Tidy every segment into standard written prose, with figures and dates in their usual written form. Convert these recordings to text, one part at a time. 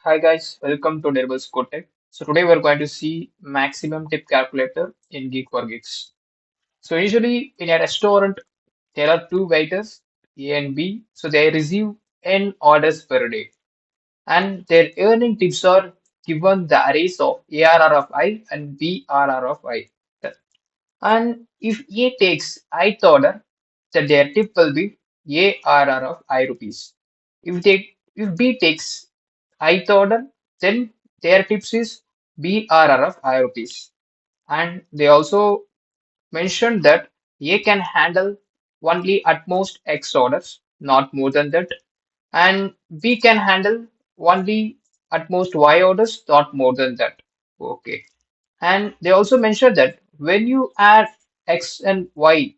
Hi guys, welcome to Derible's Codetech. So today we're going to see maximum tip calculator in Geek for Geeks. So usually in a restaurant there are two waiters, A and B. So they receive n orders per day, and their earning tips are given the arrays of ARR of I and BRR of I. And if A takes ith order, then their tip will be ARR of I rupees. If B takes ith order, then their tips is BRR of I rupees. And they also mentioned that A can handle only at most X orders, not more than that, and B can handle only at most Y orders, not more than that. Okay. And they also mentioned that when you add X and Y,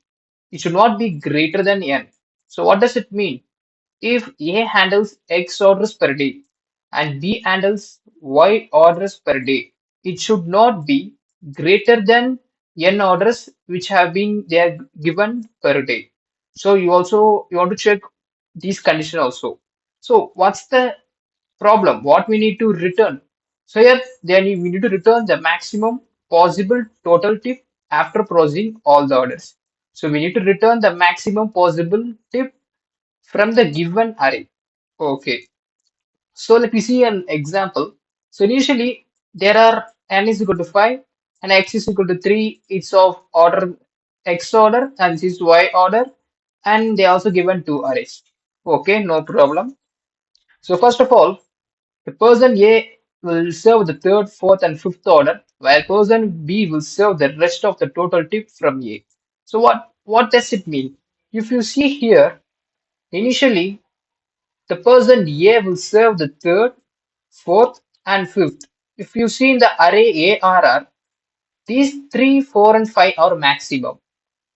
it should not be greater than N. So what does it mean? If A handles X orders per day and B handles Y orders per day, it should not be greater than N orders which have been there given per day. So you want to check these conditions also. So what's the problem? What we need to return? So here then we need to return the maximum possible total tip after processing all the orders. So we need to return the maximum possible tip from the given array. Okay, so let me see an example. So initially there are n is equal to 5 and x is equal to 3. It's of order x order and this is y order, and they also given two arrays. Okay, no problem. So first of all, the person A will serve the third, fourth, and fifth order, while person B will serve the rest of the total tip from A. So what does it mean? If you see here, initially the person A will serve the third, fourth, and fifth. If you see in the array ARR, these 3, 4, and 5 are maximum.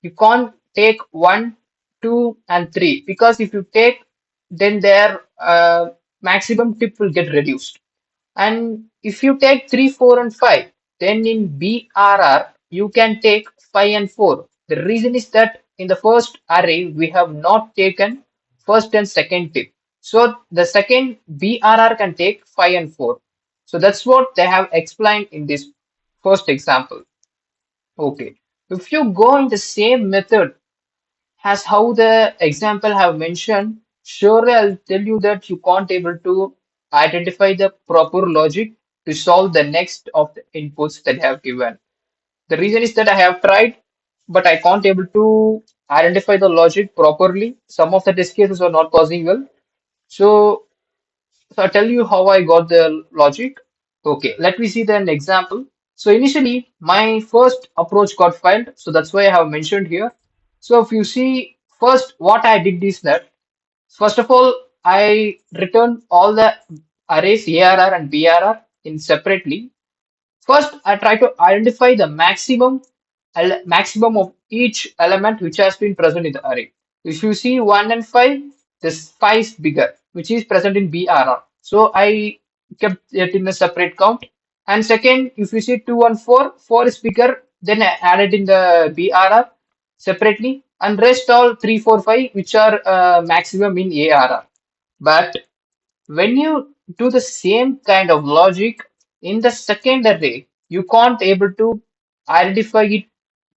You can't take 1, 2, and 3 because if you take, then their maximum tip will get reduced. And if you take 3, 4, and 5, then in BRR, you can take 5 and 4. The reason is that in the first array, we have not taken first and second tip. So the second BRR can take 5 and 4. So that's what they have explained in this first example. Okay. If you go in the same method as how the example have mentioned, surely I'll tell you that you can't able to identify the proper logic to solve the next of the inputs that I have given. The reason is that I have tried, but I can't able to identify the logic properly. Some of the test cases are not possible. So, so I'll tell you how I got the logic. Okay, let me see then example. So initially, my first approach got failed. So that's why I have mentioned here. So if you see, first what I did is that, first of all, I returned all the arrays ARR and BRR in separately. First, I try to identify the maximum of each element which has been present in the array. If you see 1 and 5, this 5 is bigger, which is present in BRR. So I kept it in a separate count. And second, if you see 2 and 4, 4 is bigger, then I added in the BRR separately. And rest all 3, 4, 5, which are maximum in ARR. But when you do the same kind of logic in the second array, you can't able to identify it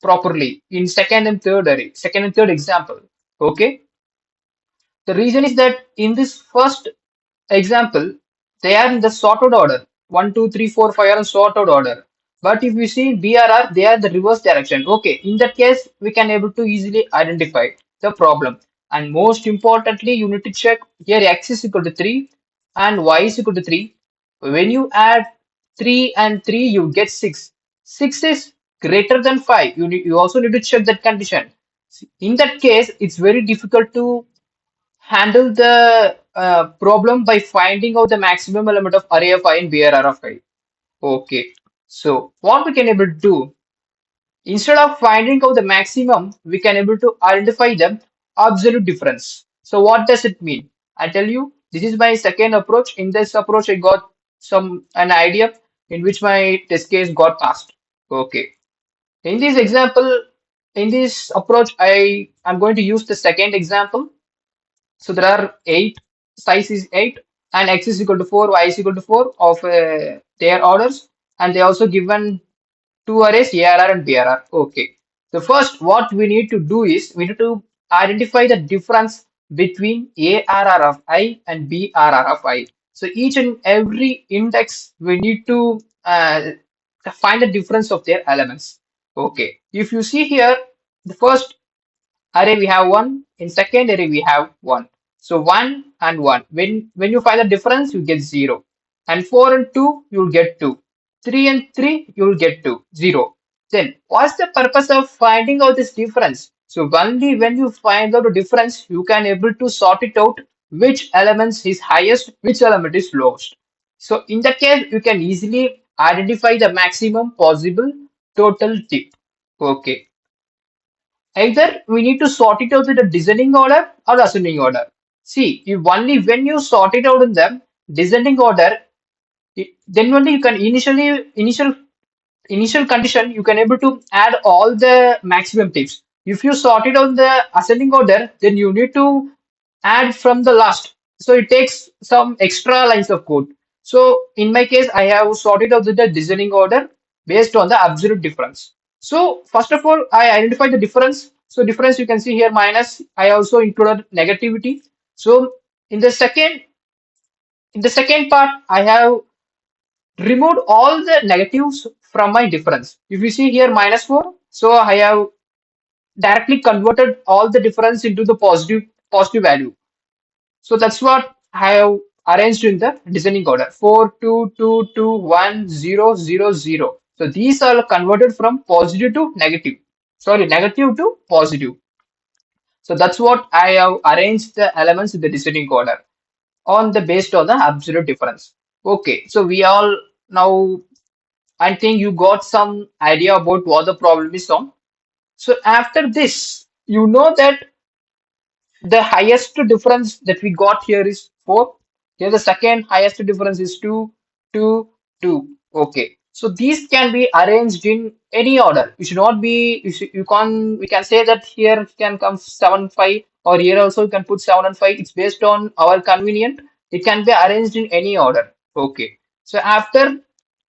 properly in second and third array, second and third example. Okay. The reason is that in this first example, they are in the sorted order. 1, 2, 3, 4, 5 are in sorted order. But if you see BRR, they are the reverse direction. Okay, in that case, we can able to easily identify the problem. And most importantly, you need to check here x is equal to 3 and y is equal to 3. When you add 3 and 3, you get 6. 6 is greater than 5. You also need to check that condition. In that case, it's very difficult to handle the problem by finding out the maximum element of array of I and BRR of I. Okay. So what we can able to do, instead of finding out the maximum, we can able to identify the absolute difference. So what does it mean? I tell you, this is my second approach. In this approach, I got an idea in which my test case got passed. Okay. In this example, in this approach, I am going to use the second example. So there are 8, size is 8, and x is equal to 4, y is equal to 4 of their orders, and they also given two arrays ARR and BRR. Okay. So first, what we need to do is we need to identify the difference between ARR of I and BRR of I. So each and every index we need to find the difference of their elements. Okay. If you see here, the first array we have one, in second array we have one. So one and one, when you find the difference you get 0, and 4 and 2 you'll get 2, 3 and 3 you'll get 2 0. Then what's the purpose of finding out this difference? So only when you find out the difference you can able to sort it out, which elements is highest, which element is lowest. So in that case you can easily identify the maximum possible total tip. Okay. Either we need to sort it out in the descending order or ascending order. See, if only when you sort it out in the descending order, then only you can initial condition you can able to add all the maximum tips. If you sort it on the ascending order, then you need to add from the last. So it takes some extra lines of code. So in my case, I have sorted out the descending order based on the absolute difference. So first of all, I identify the difference. So difference you can see here minus. I also included negativity. So in the second part, I have removed all the negatives from my difference. If you see here minus 4, so I have directly converted all the difference into the positive value. So that's what I have arranged in the descending order. 4, 2, 2, 2, 1, 0, 0, 0. So these are converted from positive to negative. Sorry, negative to positive. So that's what I have arranged the elements in the descending order on the based on the absolute difference. Okay, so we all now I think you got some idea about what the problem is on. So after this, you know that the highest difference that we got here is 4. Here the second highest difference is 2, 2, 2. Okay. So these can be arranged in any order. You should not be, you can, we can say that here can come 7, 5, or here also you can put 7 and 5. It's based on our convenient. It can be arranged in any order. Okay. So after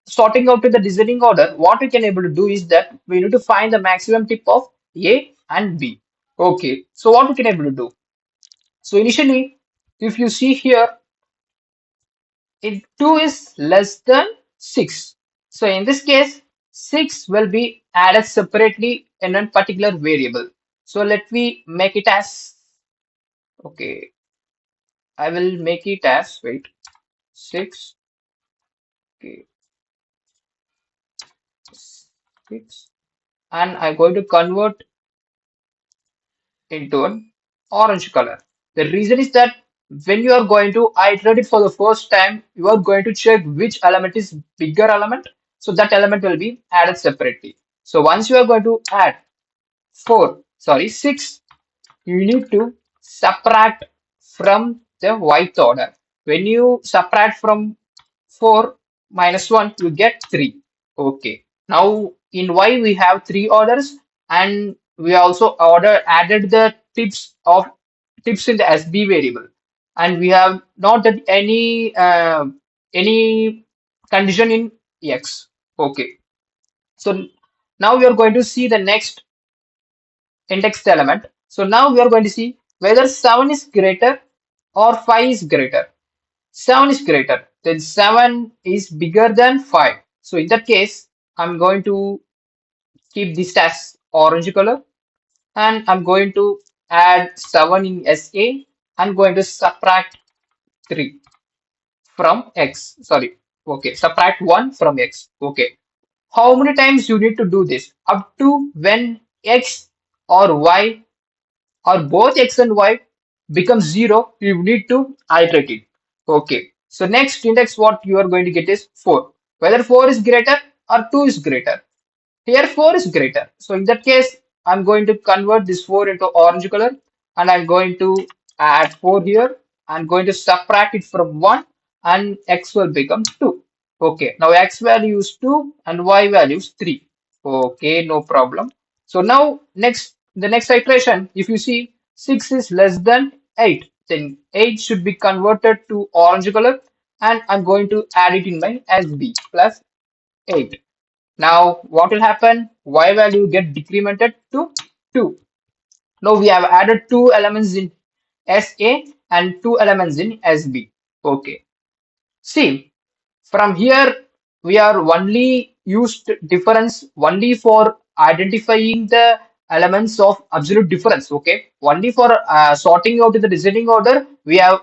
sorting out to the descending order, what we can able to do is that we need to find the maximum tip of A and B. Okay. So what we can able to do? So initially, if you see here, if 2 is less than 6. So in this case, 6 will be added separately in a particular variable. So let me make it as, okay, I will make it as, wait, 6, okay, 6, and I'm going to convert into an orange color. The reason is that when you are going to iterate it for the first time, you are going to check which element is bigger element. So that element will be added separately. So once you are going to add 6, you need to subtract from the white order. When you subtract from 4 minus 1, you get 3. Okay. Now in Y we have 3 orders, and we also added the tips in the SB variable, and we have not done any condition in X. Okay. So now we are going to see the next indexed element. So now we are going to see whether 7 is greater or 5 is greater. 7 is greater, then 7 is bigger than 5. So in that case, I'm going to keep this as orange color, and I'm going to add 7 in SA. I'm going to subtract 3 from X. Sorry. Okay. Subtract 1 from X. Okay. How many times you need to do this? Up to when X or Y or both X and Y becomes 0, you need to iterate it. Okay. So next index what you are going to get is 4. Whether 4 is greater or 2 is greater. Here 4 is greater. So in that case, I'm going to convert this 4 into orange color, and I'm going to add 4 here. I'm going to subtract it from 1, and X will become 2. Okay. Now X value is 2 and Y value is 3. Okay, no problem. So now the next iteration, if you see 6 is less than 8, then 8 should be converted to orange color, and I'm going to add it in my SB plus 8. Now what will happen? Y value get decremented to 2. Now we have added two elements in SA and two elements in SB. Okay. See, from here we are only used difference only for identifying the elements of absolute difference. Okay, only for sorting out in the descending order we have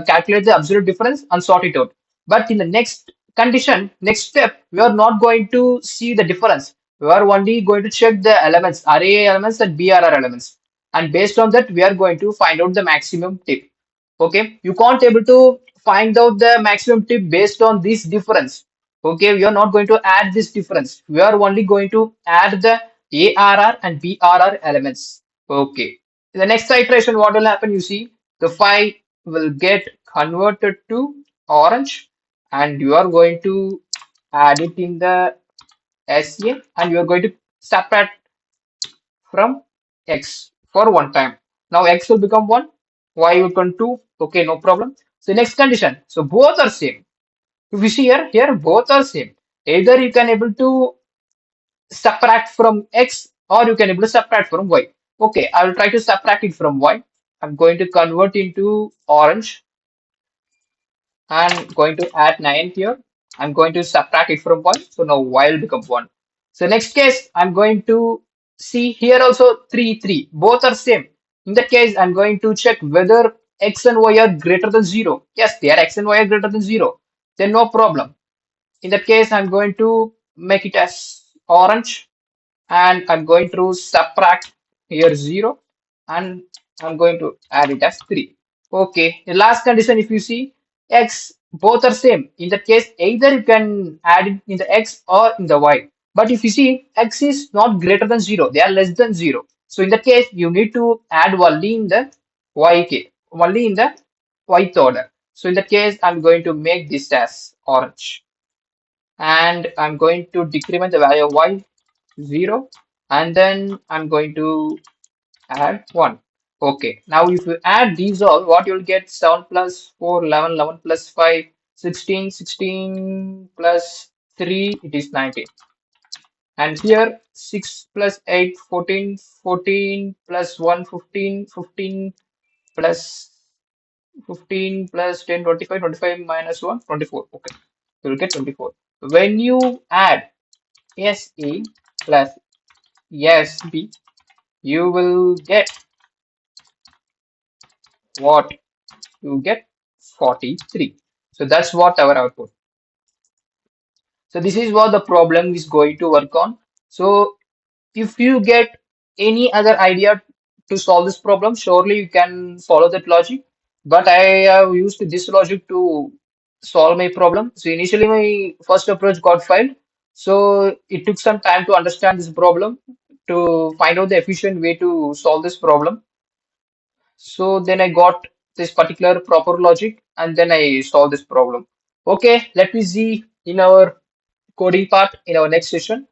calculated the absolute difference and sort it out. But in the next condition, next step, we are not going to see the difference. We are only going to check the elements, RA elements and BRR elements, and based on that we are going to find out the maximum tip. Okay, you can't able to find out the maximum tip based on this difference. Okay, we are not going to add this difference. We are only going to add the ARR and BRR elements. Okay, in the next iteration, what will happen? You see, the file will get converted to orange, and you are going to add it in the SA, and you are going to subtract from x for one time. Now x will become 1, y will become 2. Okay, no problem. So next condition. So both are same. If you see here both are same. Either you can able to subtract from x or you can able to subtract from y. Okay, I will try to subtract it from y. I'm going to convert into orange. I'm going to add 9 here. I'm going to subtract it from 1. So now y will become 1. So next case, I'm going to see here also 3, 3. Both are same. In that case, I'm going to check whether x and y are greater than 0. Yes, they are x and y are greater than 0. Then no problem. In that case, I'm going to make it as orange, and I'm going to subtract here 0, and I'm going to add it as 3. Okay, the last condition, if you see x, both are same. In that case, either you can add it in the x or in the y. But if you see x is not greater than 0, they are less than 0. So in that case, you need to add only in the only in the yth order. So in that case, I'm going to make this as orange, and I'm going to decrement the value of y 0, and then I'm going to add 1. Okay, now if you add these all, what you'll get 7 plus 4, 11, 11 plus 5, 16, 16 plus 3, it is 19. And here 6 plus 8, 14, 14 plus 1, 15, 15 plus 15 plus 10, 25, 25 minus 1, 24. Okay, you'll get 24. When you add SE plus SB, you will get what? You get 43. So that's what our output. So this is what the problem is going to work on. So if you get any other idea to solve this problem, surely you can follow that logic. But I have used this logic to solve my problem. So initially my first approach got failed. So it took some time to understand this problem, to find out the efficient way to solve this problem. So then I got this particular proper logic, and then I solved this problem. Okay, let me see in our coding part in our next session.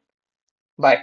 Bye.